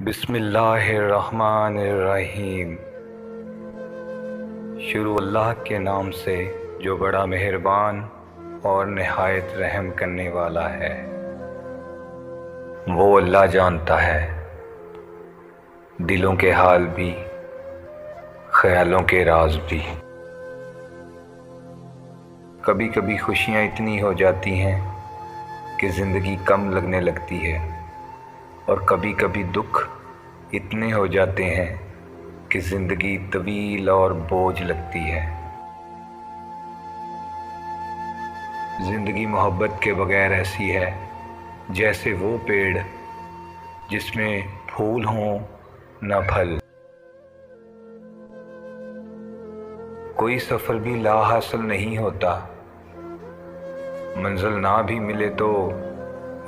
बिस्मिल्लाहिर्रहमानिर्रहीम। शुरू अल्लाह के नाम से जो बड़ा मेहरबान और नहायत रहम करने वाला है। वो अल्लाह जानता है दिलों के हाल भी, ख्यालों के राज भी। कभी कभी खुशियाँ इतनी हो जाती हैं कि ज़िंदगी कम लगने लगती है, और कभी कभी दुख इतने हो जाते हैं कि ज़िंदगी तवील और बोझ लगती है। ज़िंदगी मोहब्बत के बगैर ऐसी है जैसे वो पेड़ जिसमें फूल हों न फल। कोई सफ़र भी ला हासिल नहीं होता, मंजिल ना भी मिले तो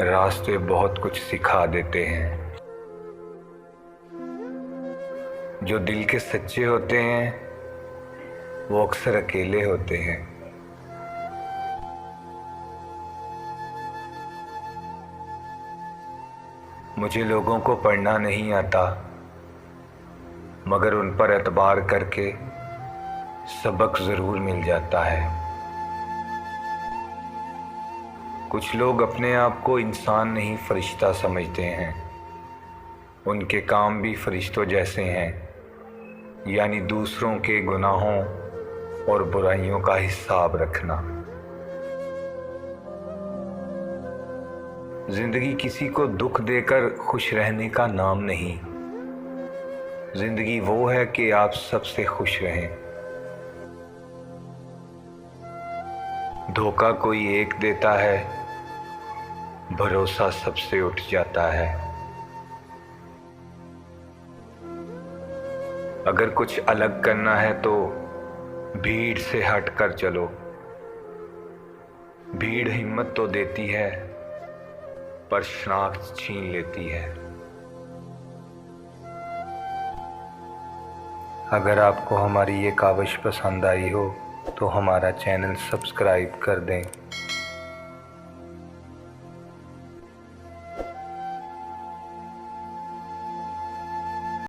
रास्ते बहुत कुछ सिखा देते हैं। जो दिल के सच्चे होते हैं वो अक्सर अकेले होते हैं। मुझे लोगों को पढ़ना नहीं आता, मगर उन पर एतबार करके सबक ज़रूर मिल जाता है। कुछ लोग अपने आप को इंसान नहीं फरिश्ता समझते हैं। उनके काम भी फरिश्तों जैसे हैं, यानी दूसरों के गुनाहों और बुराइयों का हिसाब रखना। ज़िंदगी किसी को दुख देकर खुश रहने का नाम नहीं। ज़िंदगी वो है कि आप सबसे खुश रहें। धोखा कोई एक देता है, भरोसा सबसे उठ जाता है। अगर कुछ अलग करना है तो भीड़ से हट कर चलो। भीड़ हिम्मत तो देती है पर शनाख्त छीन लेती है। अगर आपको हमारी ये काविश पसंद आई हो तो हमारा चैनल सब्सक्राइब कर दें।